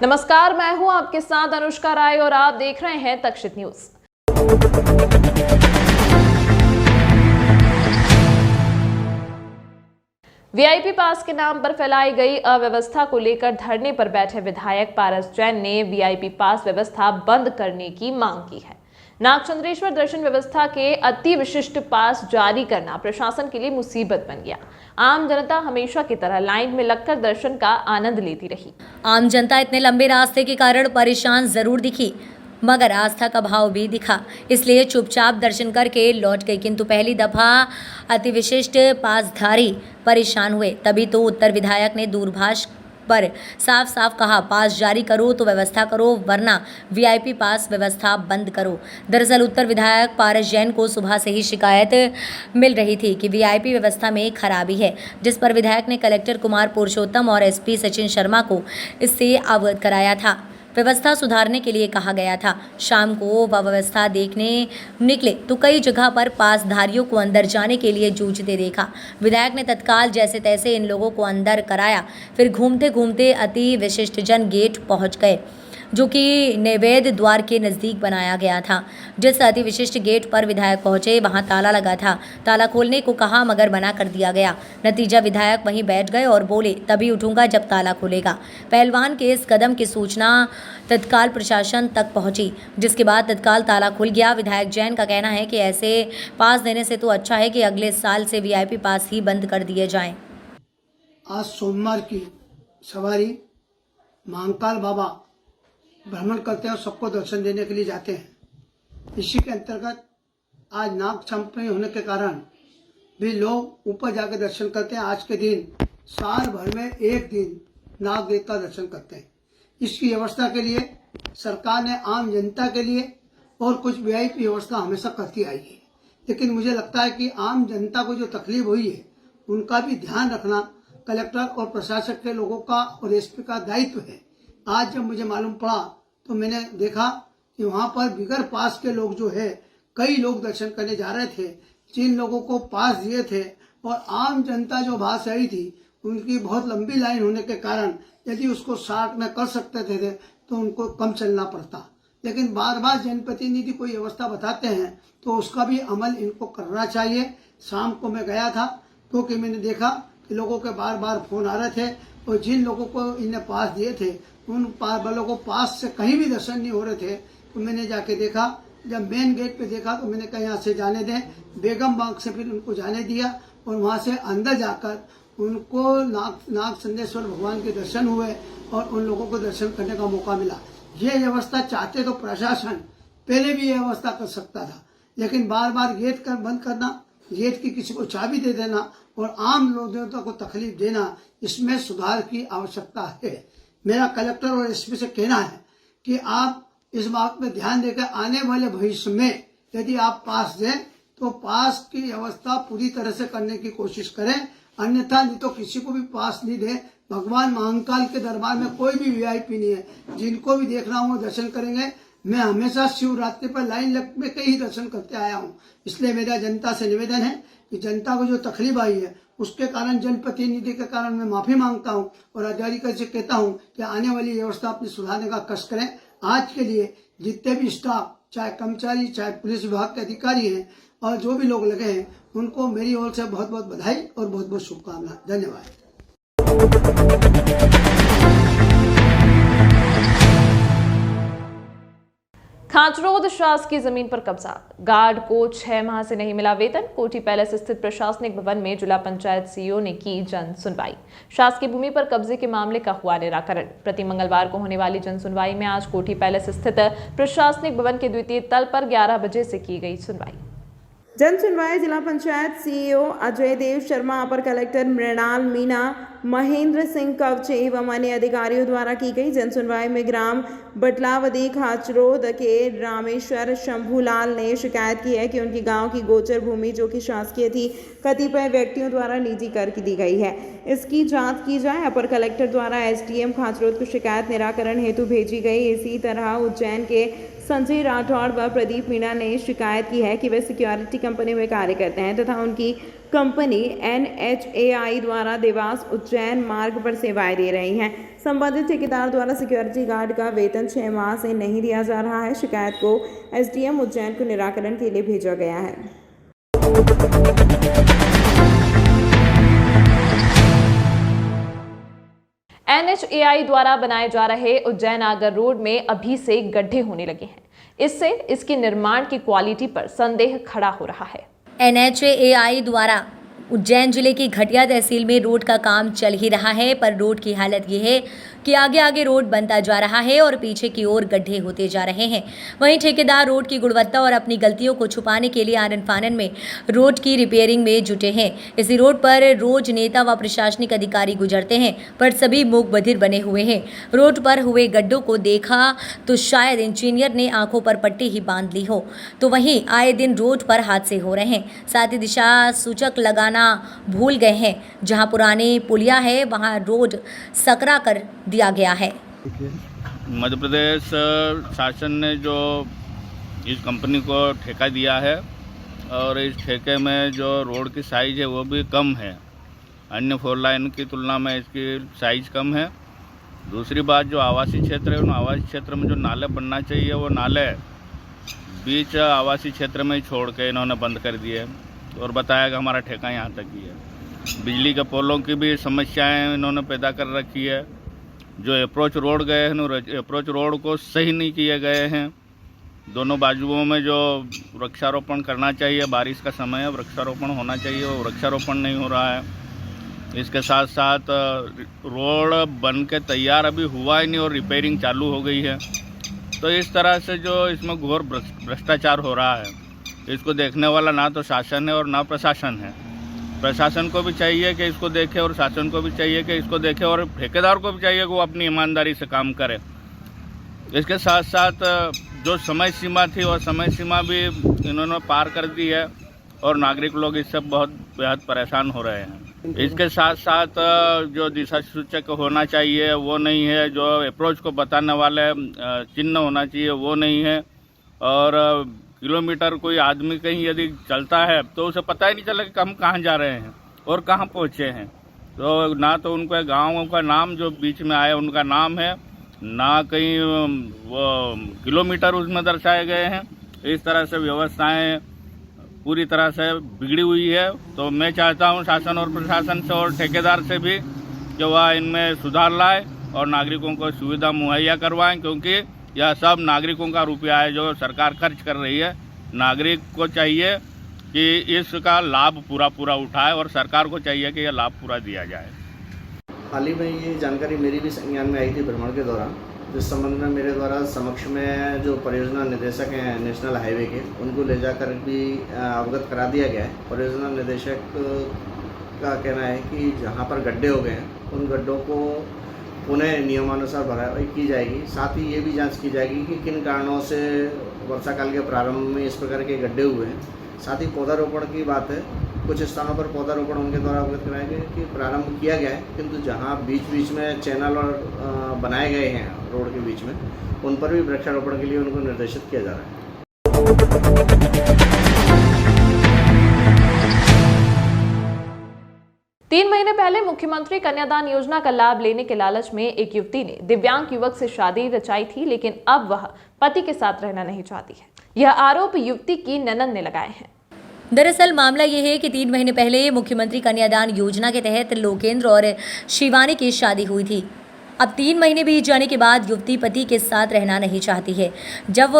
नमस्कार, मैं हूं आपके साथ अनुष्का राय और आप देख रहे हैं तक्षित न्यूज। वीआईपी पास के नाम पर फैलाई गई अव्यवस्था को लेकर धरने पर बैठे विधायक पारस जैन ने वीआईपी पास व्यवस्था बंद करने की मांग की है। नागचंद्रेश्वर दर्शन व्यवस्था के अति विशिष्ट पास जारी करना प्रशासन के लिए मुसीबत बन गया। आम जनता हमेशा की तरह लाइन में लगकर दर्शन का आनंद लेती रही। आम जनता इतने लंबे रास्ते के कारण परेशान जरूर दिखी, मगर आस्था का भाव भी दिखा, इसलिए चुपचाप दर्शन करके लौट गई। किंतु पहली दफा अति विशिष्ट पासधारी परेशान हुए, तभी तो उत्तर विधायक ने दूरभाष पर साफ साफ कहा, पास जारी करो तो व्यवस्था करो, वरना वीआईपी पास व्यवस्था बंद करो। दरअसल उत्तर विधायक पारस जैन को सुबह से ही शिकायत मिल रही थी कि वीआईपी व्यवस्था में खराबी है, जिस पर विधायक ने कलेक्टर कुमार पुरुषोत्तम और एसपी सचिन शर्मा को इससे अवगत कराया था। व्यवस्था सुधारने के लिए कहा गया था। शाम को वह व्यवस्था देखने निकले तो कई जगह पर पासधारियों को अंदर जाने के लिए जूझते देखा। विधायक ने तत्काल जैसे तैसे इन लोगों को अंदर कराया, फिर घूमते घूमते अति विशिष्ट जन गेट पहुंच गए, जो कि नैवेद्य द्वार के नज़दीक बनाया गया था। जिस अति विशिष्ट गेट पर विधायक पहुंचे वहां ताला लगा था। ताला खोलने को कहा मगर मना कर दिया गया। नतीजा विधायक वहीं बैठ गए और बोले, तभी उठूंगा जब ताला खुलेगा। पहलवान के इस कदम की सूचना तत्काल प्रशासन तक पहुंची, जिसके बाद तत्काल ताला खुल गया। विधायक जैन का कहना है कि ऐसे पास देने से तो अच्छा है कि अगले साल से वीआईपी पास ही बंद कर दिए जाएं। आज सोमवार की सवारी महाकाल बाबा भ्रमण करते हैं और सबको दर्शन देने के लिए जाते हैं। इसी के अंतर्गत आज नाग पंचमी होने के कारण भी लोग ऊपर जाकर दर्शन करते हैं। आज के दिन साल भर में एक दिन नाग देवता दर्शन करते हैं। इसकी व्यवस्था के लिए सरकार ने आम जनता के लिए और कुछ वीआईपी व्यवस्था हमेशा करती आई है, लेकिन मुझे लगता है कि आम जनता को जो तकलीफ हुई है उनका भी ध्यान रखना कलेक्टर और प्रशासन के लोगों का और एसपी का दायित्व है। आज जब मुझे मालूम पड़ा तो मैंने देखा कि वहां पर बिगर पास के लोग जो है, कई लोग दर्शन करने जा रहे थे, जिन लोगों को पास दिए थे और आम जनता जो बाहर से आई थी उनकी बहुत लंबी लाइन होने के कारण यदि उसको 60 में कर सकते थे तो उनको कम चलना पड़ता। लेकिन बार बार जनप्रतिनिधि कोई व्यवस्था बताते हैं तो उसका भी अमल इनको करना चाहिए। शाम को मैं गया था क्योंकि मैंने देखा कि लोगों के बार बार फोन आ रहे थे और जिन लोगों को इन्हें पास दिए थे उन वालों को पास से कहीं भी दर्शन नहीं हो रहे थे। तो मैंने जाके देखा, जब मेन गेट पे देखा तो मैंने कहा यहाँ से जाने दें। बेगम बाग से फिर उनको जाने दिया और वहाँ से अंदर जाकर उनको नाग चंद्रेश्वर भगवान के दर्शन हुए और उन लोगों को दर्शन करने का मौका मिला। ये व्यवस्था चाहते तो प्रशासन पहले भी ये व्यवस्था कर सकता था, लेकिन बार बार गेट बंद करना, गेट की किसी को चाबी दे देना और आम लोगों को तकलीफ देना, इसमें सुधार की आवश्यकता है। मेरा कलेक्टर और एसपी से कहना है कि आप इस बात पे ध्यान देकर आने वाले भविष्य में यदि आप पास दें तो पास की व्यवस्था पूरी तरह से करने की कोशिश करें, अन्यथा नहीं तो किसी को भी पास नहीं दे। भगवान महाकाल के दरबार में कोई भी वीआईपी नहीं है, जिनको भी देखना हो दर्शन करेंगे। मैं हमेशा शिवरात्रि पर लाइन लग में के ही दर्शन करते आया हूँ, इसलिए मेरा जनता से निवेदन है कि जनता को जो तकलीफ आई है उसके कारण, जनप्रतिनिधि के कारण मैं माफी मांगता हूं और अधिकारी से कहता हूं कि आने वाली व्यवस्था अपनी सुधारने का कष्ट करें। आज के लिए जितने भी स्टाफ, चाहे कर्मचारी, चाहे पुलिस विभाग के अधिकारी हैं और जो भी लोग लगे हैं, उनको मेरी ओर से बहुत बहुत बधाई और बहुत बहुत शुभकामनाएं। धन्यवाद। खाचरोद शासकीय जमीन पर कब्जा, गार्ड को 6 माह से नहीं मिला वेतन। कोठी पैलेस स्थित प्रशासनिक भवन में जिला पंचायत सीईओ ने की जन सुनवाई। शासकीय भूमि पर कब्जे के मामले का हुआ निराकरण। प्रति मंगलवार को होने वाली जन सुनवाई में आज कोठी पैलेस स्थित प्रशासनिक भवन के द्वितीय तल पर 11 बजे से की गई सुनवाई। जन सुनवाई जिला पंचायत सीईओ अजय देव शर्मा, अपर कलेक्टर मृणाल मीना, महेंद्र सिंह कवचे एवं अन्य अधिकारियों द्वारा की गई। जन सुनवाई में ग्राम बटलावदी खाचरोद के रामेश्वर शंभूलाल ने शिकायत की है कि उनकी गांव की गोचर भूमि जो कि शासकीय थी, कतिपय व्यक्तियों द्वारा निजी कर दी गई है। इसकी जांच की जाए। अपर कलेक्टर द्वारा एसडीएम खाचरोद को शिकायत निराकरण हेतु भेजी गई। इसी तरह उज्जैन के संजय राठौड़ व प्रदीप मीणा ने शिकायत की है कि वे सिक्योरिटी कंपनी में कार्य करते हैं तथा उनकी कंपनी NHAI द्वारा देवास उज्जैन मार्ग पर सेवाएं दे रही हैं। संबंधित ठेकेदार द्वारा सिक्योरिटी गार्ड का वेतन 6 माह से नहीं दिया जा रहा है। शिकायत को एसडीएम उज्जैन को निराकरण के लिए भेजा गया है। NHAI द्वारा बनाए जा रहे उज्जैन आगर रोड में अभी से गड्ढे होने लगे हैं। इससे इसकी निर्माण की क्वालिटी पर संदेह खड़ा हो रहा है। NHAI द्वारा उज्जैन जिले की घटिया तहसील में रोड का काम चल ही रहा है, पर रोड की हालत ये है कि आगे आगे रोड बनता जा रहा है और पीछे की ओर गड्ढे होते जा रहे हैं। वहीं ठेकेदार रोड की गुणवत्ता और अपनी गलतियों को छुपाने के लिए आनन फानन में रोड की रिपेयरिंग में जुटे हैं। इसी रोड पर रोज नेता व प्रशासनिक अधिकारी गुजरते हैं, पर सभी मूक बधिर बने हुए हैं। रोड पर हुए गड्ढों को देखा तो शायद इंजीनियर ने आंखों पर पट्टी ही बांध ली हो। तो वहीं आए दिन रोड पर हादसे हो रहे हैं। साथ ही दिशा सूचक लगाना भूल गए हैं। जहां पुरानी पुलिया है वहां रोड सकरा कर दिया गया है। मध्य प्रदेश शासन ने जो इस कंपनी को ठेका दिया है और इस ठेके में जो रोड की साइज़ है वो भी कम है। अन्य 4 लाइन की तुलना में इसकी साइज़ कम है। दूसरी बात, जो आवासीय क्षेत्र है उन आवासीय क्षेत्र में जो नाले बनना चाहिए वो नाले बीच आवासीय क्षेत्र में ही छोड़ के इन्होंने बंद कर दिए और बताया कि हमारा ठेका यहाँ तक ही है। बिजली के पोलों की भी समस्याएं इन्होंने पैदा कर रखी है। जो अप्रोच रोड गए हैं अप्रोच रोड को सही नहीं किए गए हैं। दोनों बाजुओं में जो वृक्षारोपण करना चाहिए, बारिश का समय है, वृक्षारोपण होना चाहिए, वो वृक्षारोपण नहीं हो रहा है। इसके साथ साथ रोड बन के तैयार अभी हुआ ही नहीं और रिपेयरिंग चालू हो गई है। तो इस तरह से जो इसमें घोर भ्रष्टाचार हो रहा है, इसको देखने वाला ना तो शासन है और ना प्रशासन है। प्रशासन को भी चाहिए कि इसको देखे और शासन को भी चाहिए कि इसको देखे और ठेकेदार को भी चाहिए कि वो अपनी ईमानदारी से काम करे। इसके साथ साथ जो समय सीमा थी वो समय सीमा भी इन्होंने पार कर दी है और नागरिक लोग इससे बहुत बेहद परेशान हो रहे हैं। इसके साथ साथ जो दिशा सूचक होना चाहिए वो नहीं है, जो अप्रोच को बताने वाले चिन्ह होना चाहिए वो नहीं है और किलोमीटर कोई आदमी कहीं यदि चलता है तो उसे पता ही नहीं चला कि हम कहाँ जा रहे हैं और कहाँ पहुँचे हैं। तो ना तो उनके गाँवों का नाम जो बीच में आया उनका नाम है, ना कहीं वो किलोमीटर उसमें दर्शाए गए हैं। इस तरह से व्यवस्थाएं पूरी तरह से बिगड़ी हुई है। तो मैं चाहता हूं शासन और प्रशासन से और ठेकेदार से भी कि वह इनमें सुधार लाए और नागरिकों को सुविधा मुहैया करवाएं, क्योंकि यह सब नागरिकों का रुपया है जो सरकार खर्च कर रही है। नागरिक को चाहिए कि इसका लाभ पूरा उठाए और सरकार को चाहिए कि यह लाभ पूरा दिया जाए। हाल ही में ये जानकारी मेरी भी संज्ञान में आई थी भ्रमण के दौरान, जिस संबंध में मेरे द्वारा समक्ष में जो परियोजना निदेशक हैं नेशनल हाईवे के, उनको ले जाकर भी अवगत करा दिया गया है। परियोजना निदेशक का कहना है कि जहां पर गड्ढे हो गए हैं उन गड्ढों को पुनः नियमानुसार भराई की जाएगी। साथ ही ये भी जांच की जाएगी कि किन कारणों से वर्षा काल के प्रारंभ में इस प्रकार के गड्ढे हुए हैं। साथ ही पौधारोपण की बात है, कुछ स्थानों पर पौधारोपण उनके द्वारा अवगत कराया गया कि प्रारंभ किया गया है, किंतु जहां बीच बीच में चैनल और बनाए गए हैं रोड के बीच में, उन पर भी वृक्षारोपण के लिए उनको निर्देशित किया जा रहा है। 3 महीने पहले मुख्यमंत्री कन्यादान योजना का लाभ लेने के लालच में एक युवती ने दिव्यांग युवक से शादी रचाई थी, लेकिन अब वह पति के साथ रहना नहीं चाहती है। यह आरोप युवती की ननद ने लगाए हैं। दरअसल मामला ये है कि 3 महीने पहले मुख्यमंत्री कन्यादान योजना के तहत लोकेंद्र और शिवानी की शादी हुई थी। अब 3 महीने बीत जाने के बाद युवती पति के साथ रहना नहीं चाहती है। जब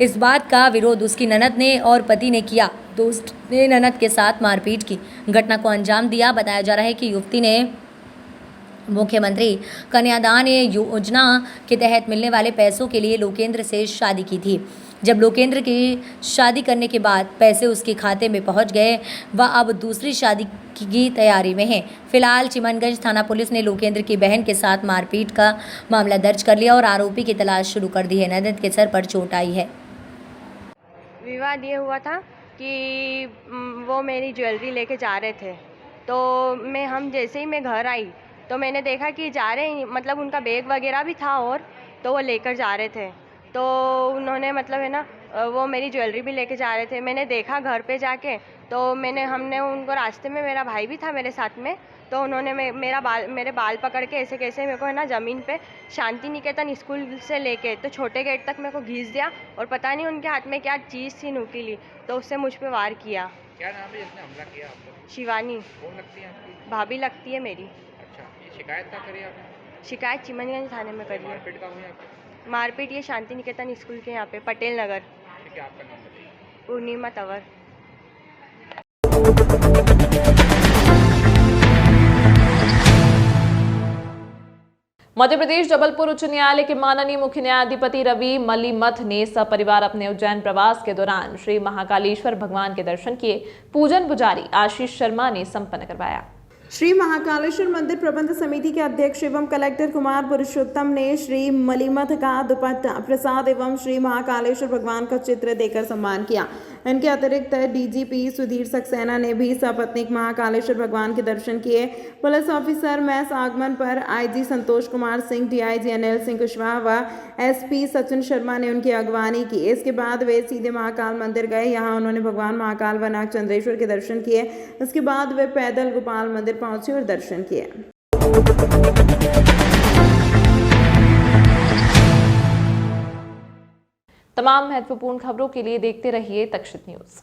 इस बात का विरोध उसकी ननद ने और पति ने किया तो उसने ननद के साथ मारपीट की घटना को अंजाम दिया। बताया जा रहा है कि युवती ने मुख्यमंत्री कन्यादान योजना के तहत मिलने वाले पैसों के लिए लोकेंद्र से शादी की थी। जब लोकेंद्र की शादी करने के बाद पैसे उसके खाते में पहुंच गए, वह अब दूसरी शादी की तैयारी में है। फिलहाल चिमनगंज थाना पुलिस ने लोकेंद्र की बहन के साथ मारपीट का मामला दर्ज कर लिया और आरोपी की तलाश शुरू कर दी है। ननद के सर पर चोट आई है। विवाद ये हुआ था कि वो मेरी ज्वेलरी लेके जा रहे थे, तो हम जैसे ही मैं घर आई तो मैंने देखा कि जा रहे हैं, मतलब उनका बैग वगैरह भी था और तो वो लेकर जा रहे थे। तो उन्होंने मतलब है ना वो मेरी ज्वेलरी भी लेके जा रहे थे। मैंने देखा घर पे जाके, तो हमने उनको रास्ते में, मेरा भाई भी था मेरे साथ में, तो उन्होंने मेरे बाल पकड़ के ऐसे कैसे मेरे को है ना ज़मीन पे शांति निकेतन स्कूल से लेके तो छोटे गेट तक मेरे को घीस दिया, और पता नहीं उनके हाथ में क्या चीज़ थी नुकीली, तो उससे मुझ पे वार किया। क्या नाम है जिसने हमला किया आप पर? शिवानी कौन लगती है आपकी? भाभी लगती है मेरी। अच्छा, ये शिकायत क्या करी आपने? शिकायत चिमनगंज थाने में करी है। मारपीट का हुई आपको? मारपीट ये शांति निकेतन स्कूल के यहाँ पे पटेल नगर। ठीक है, आपका नाम बताइए। पूर्णिमा तंवर। मध्य प्रदेश जबलपुर उच्च न्यायालय के माननीय मुख्य न्यायाधिपति रवि मलिमथ ने सपरिवार अपने उज्जैन प्रवास के दौरान श्री महाकालेश्वर भगवान के दर्शन किए। पूजन पुजारी आशीष शर्मा ने संपन्न करवाया। श्री महाकालेश्वर मंदिर प्रबंध समिति के अध्यक्ष एवं कलेक्टर कुमार पुरुषोत्तम ने श्री मलिमथ का दुपट्टा प्रसाद एवं श्री महाकालेश्वर भगवान का चित्र देकर सम्मान किया। इनके अतिरिक्त डीजीपी सुधीर सक्सेना ने भी सपत्नीक महाकालेश्वर भगवान के दर्शन किए। पुलिस ऑफिसर मैस आगमन पर आईजी संतोष कुमार सिंह, डीआईजी अनिल सिंह कुशवाहा व एसपी सचिन शर्मा ने उनकी अगवानी की। इसके बाद वे सीधे महाकाल मंदिर गए। यहाँ उन्होंने भगवान महाकाल व नाग चंद्रेश्वर के दर्शन किए। इसके बाद वे पैदल गोपाल मंदिर पहुंचे और दर्शन किए। तमाम महत्वपूर्ण खबरों के लिए देखते रहिए तक्षित न्यूज।